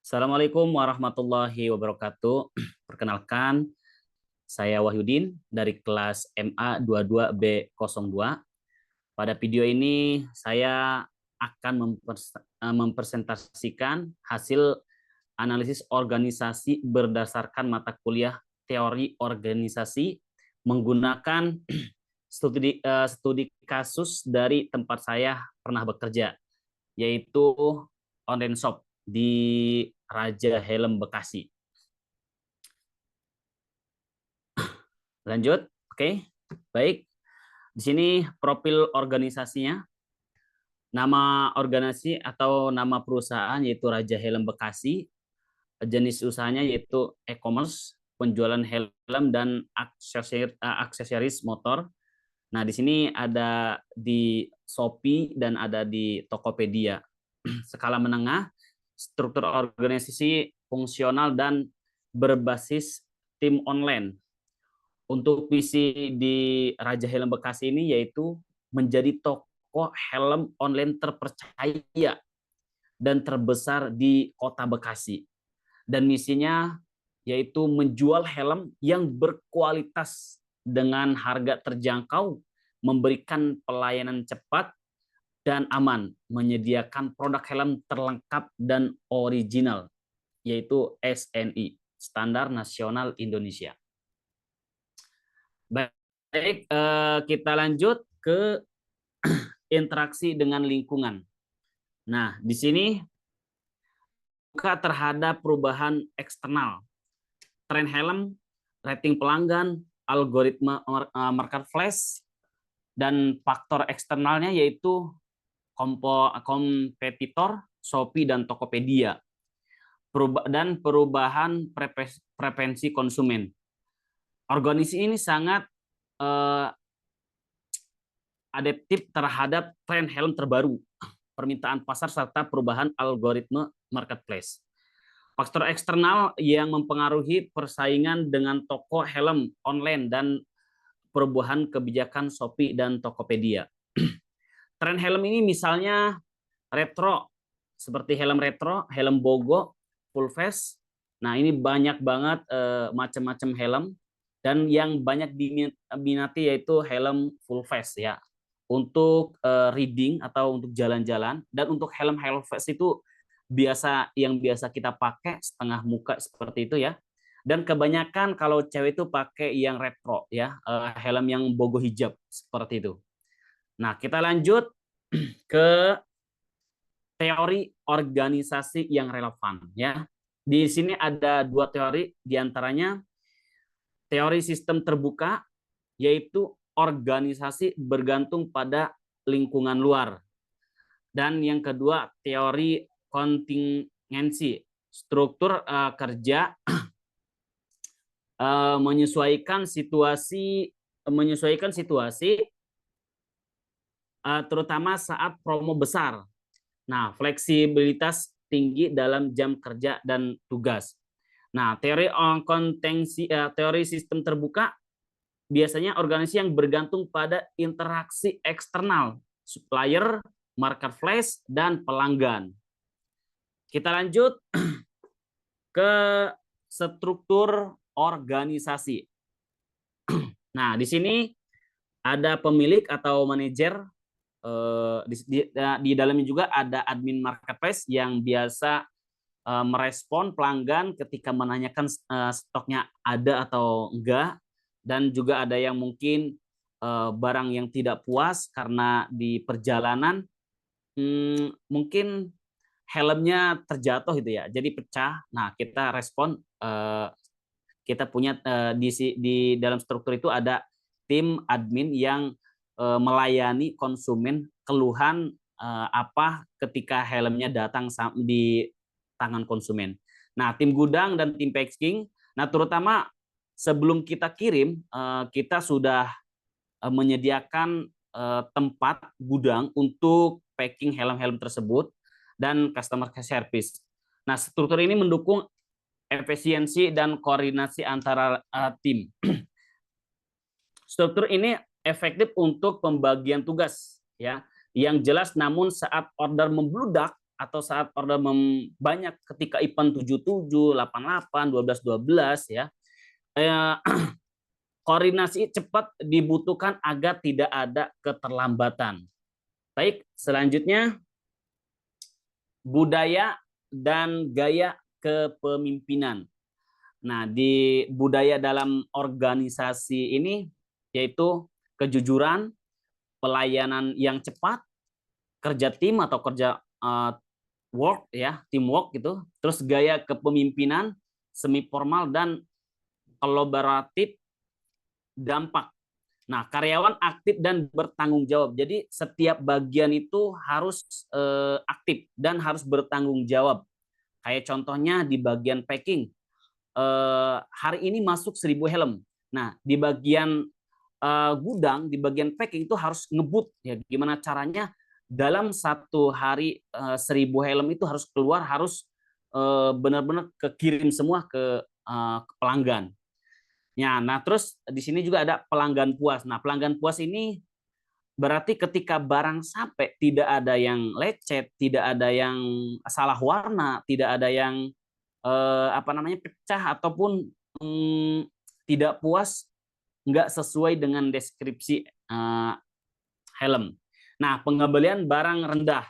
Assalamualaikum warahmatullahi wabarakatuh. Perkenalkan, saya Wahyudin dari kelas MA 22B02. Pada video ini saya akan mempresentasikan hasil analisis organisasi berdasarkan mata kuliah teori organisasi menggunakan studi kasus dari tempat saya pernah bekerja, yaitu online shop di Raja Helm Bekasi. Lanjut, oke, baik. Di sini profil organisasinya, nama organisasi atau nama perusahaan yaitu Raja Helm Bekasi, jenis usahanya yaitu e-commerce, penjualan helm dan aksesoris motor. Nah, di sini ada di Shopee dan ada di Tokopedia. Skala menengah, struktur organisasi fungsional dan berbasis tim online. Untuk visi di Raja Helm Bekasi ini yaitu menjadi toko helm online terpercaya dan terbesar di Kota Bekasi. Dan misinya yaitu menjual helm yang berkualitas dengan harga terjangkau, memberikan pelayanan cepat dan aman, menyediakan produk helm terlengkap dan original, yaitu SNI, Standar Nasional Indonesia. Baik, kita lanjut ke interaksi dengan lingkungan. Nah, di sini terhadap perubahan eksternal, tren helm, rating pelanggan, algoritma marketplace, dan faktor eksternalnya yaitu kompetitor, Shopee dan Tokopedia, dan perubahan preferensi konsumen. Organisasi ini sangat adaptif terhadap tren helm terbaru, permintaan pasar, serta perubahan algoritma marketplace. Faktor eksternal yang mempengaruhi persaingan dengan toko helm online dan perubahan kebijakan Shopee dan Tokopedia. Tren helm ini misalnya retro, seperti helm retro, helm bogo, full face. Nah, ini banyak banget macam-macam helm, dan yang banyak diminati yaitu helm full face ya, untuk reading atau untuk jalan-jalan. Dan untuk helm face itu yang biasa kita pakai setengah muka seperti itu ya. Dan kebanyakan kalau cewek itu pakai yang retro ya, helm yang bogo hijab seperti itu. Nah, kita lanjut ke teori organisasi yang relevan ya. Di sini ada dua teori, diantaranya teori sistem terbuka, yaitu organisasi bergantung pada lingkungan luar. Dan yang kedua, teori kontingensi, struktur kerja menyesuaikan situasi terutama saat promo besar. Nah, fleksibilitas tinggi dalam jam kerja dan tugas. Nah, teori sistem terbuka biasanya organisasi yang bergantung pada interaksi eksternal, supplier, marketplace, dan pelanggan. Kita lanjut ke struktur organisasi. Nah, di sini ada pemilik atau manajer. Di dalamnya juga ada admin marketplace yang biasa merespon pelanggan ketika menanyakan stoknya ada atau enggak, dan juga ada yang mungkin barang yang tidak puas karena di perjalanan mungkin helmnya terjatuh gitu ya, jadi pecah. Nah, kita respon, kita punya di dalam struktur itu ada tim admin yang melayani konsumen keluhan apa ketika helmnya datang di tangan konsumen. Nah, tim gudang dan tim packing, nah terutama sebelum kita kirim, kita sudah menyediakan tempat gudang untuk packing helm-helm tersebut dan customer service. Nah, struktur ini mendukung efisiensi dan koordinasi antara tim. Struktur ini efektif untuk pembagian tugas ya, yang jelas, namun saat order membludak atau saat order banyak ketika event 77, 88, 12 ya. Koordinasi cepat dibutuhkan agar tidak ada keterlambatan. Baik, selanjutnya budaya dan gaya kepemimpinan. Nah, di budaya dalam organisasi ini yaitu kejujuran, pelayanan yang cepat, kerja tim atau kerja work ya, teamwork gitu. Terus gaya kepemimpinan semi formal dan kolaboratif, dampak. Nah, karyawan aktif dan bertanggung jawab. Jadi setiap bagian itu harus aktif dan harus bertanggung jawab. Kayak contohnya di bagian packing, hari ini masuk 1.000 helm. Nah, di bagian gudang, di bagian packing itu harus ngebut. Ya, gimana caranya dalam satu hari 1.000 helm itu harus keluar, harus benar-benar kekirim semua ke pelanggan. Ya, nah terus di sini juga ada pelanggan puas. Nah, pelanggan puas ini berarti ketika barang sampai tidak ada yang lecet, tidak ada yang salah warna, tidak ada yang pecah ataupun tidak puas, nggak sesuai dengan deskripsi helm. Nah, pengembalian barang rendah.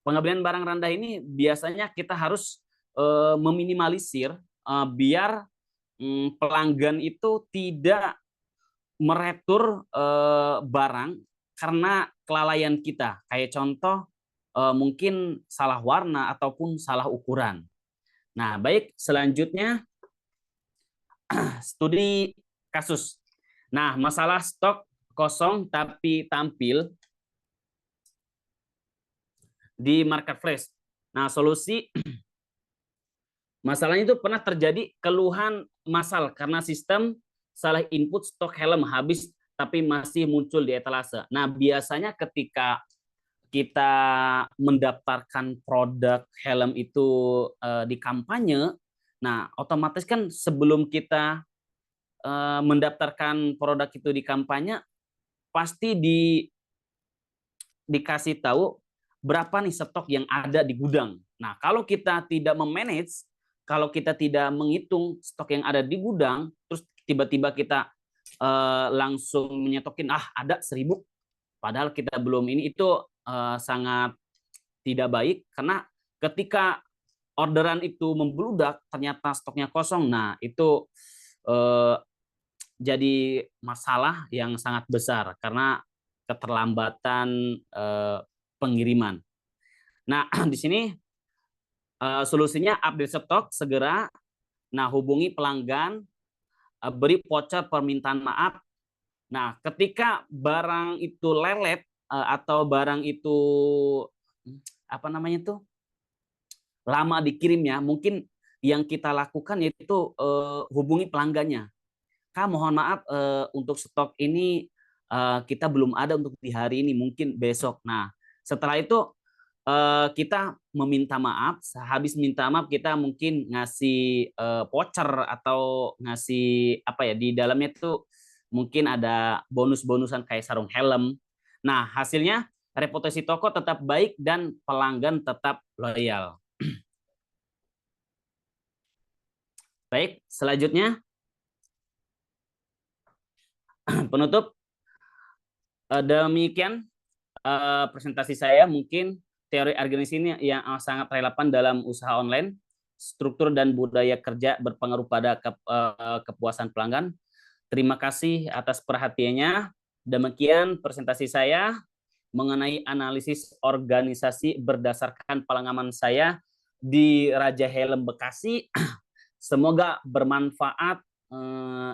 Pengembalian barang rendah ini biasanya kita harus meminimalisir biar pelanggan itu tidak meretur barang karena kelalaian kita. Kayak contoh mungkin salah warna ataupun salah ukuran. Nah, baik, selanjutnya studi kasus. Nah, masalah stok kosong tapi tampil di marketplace. Nah, solusi masalahnya itu pernah terjadi keluhan massal karena sistem salah input stok helm habis tapi masih muncul di etalase. Nah, biasanya ketika kita mendaftarkan produk helm itu di kampanye, nah otomatis kan sebelum kita mendaftarkan produk itu di kampanye, pasti dikasih tahu berapa nih stok yang ada di gudang. Nah, kalau kita tidak memanage, kalau kita tidak menghitung stok yang ada di gudang, terus tiba-tiba kita langsung menyetokin ada 1.000, padahal kita belum ini, itu sangat tidak baik karena ketika orderan itu membludak ternyata stoknya kosong. Nah, itu jadi masalah yang sangat besar karena keterlambatan pengiriman. Nah, di sini solusinya update stok segera. Nah, hubungi pelanggan, beri voucher permintaan maaf. Nah, ketika barang itu lelet atau barang itu lama dikirimnya, mungkin yang kita lakukan yaitu hubungi pelanggannya. Kak, mohon maaf untuk stok ini kita belum ada untuk di hari ini, mungkin besok. Nah, setelah itu kita meminta maaf. Habis minta maaf kita mungkin ngasih voucher atau ngasih di dalamnya itu mungkin ada bonus-bonusan kayak sarung helm. Nah, hasilnya reputasi toko tetap baik dan pelanggan tetap loyal. Baik, selanjutnya penutup. Demikian presentasi saya. Mungkin teori organisasi ini yang sangat relevan dalam usaha online. Struktur dan budaya kerja berpengaruh pada kepuasan pelanggan. Terima kasih atas perhatiannya. Demikian presentasi saya mengenai analisis organisasi berdasarkan pengalaman saya di Raja Helm Bekasi. Semoga bermanfaat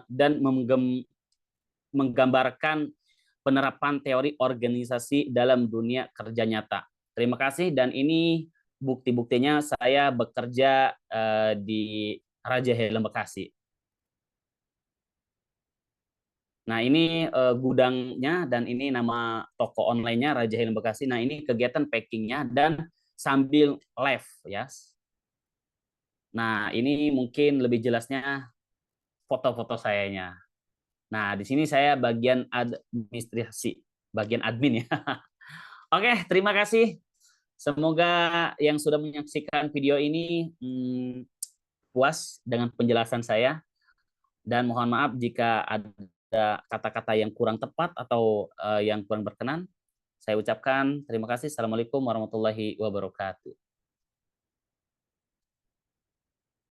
dan menggambarkan penerapan teori organisasi dalam dunia kerja nyata. Terima kasih, dan ini bukti-buktinya saya bekerja di Raja Helm Bekasi. Nah, ini gudangnya dan ini nama toko online-nya Raja Helm Bekasi. Nah, ini kegiatan packingnya dan sambil live ya. Nah, ini mungkin lebih jelasnya foto-foto sayanya. Nah, di sini saya bagian administrasi, bagian admin ya. Oke, terima kasih. Semoga yang sudah menyaksikan video ini puas dengan penjelasan saya, dan mohon maaf jika ada kata-kata yang kurang tepat atau yang kurang berkenan. Saya ucapkan terima kasih. Assalamualaikum warahmatullahi wabarakatuh.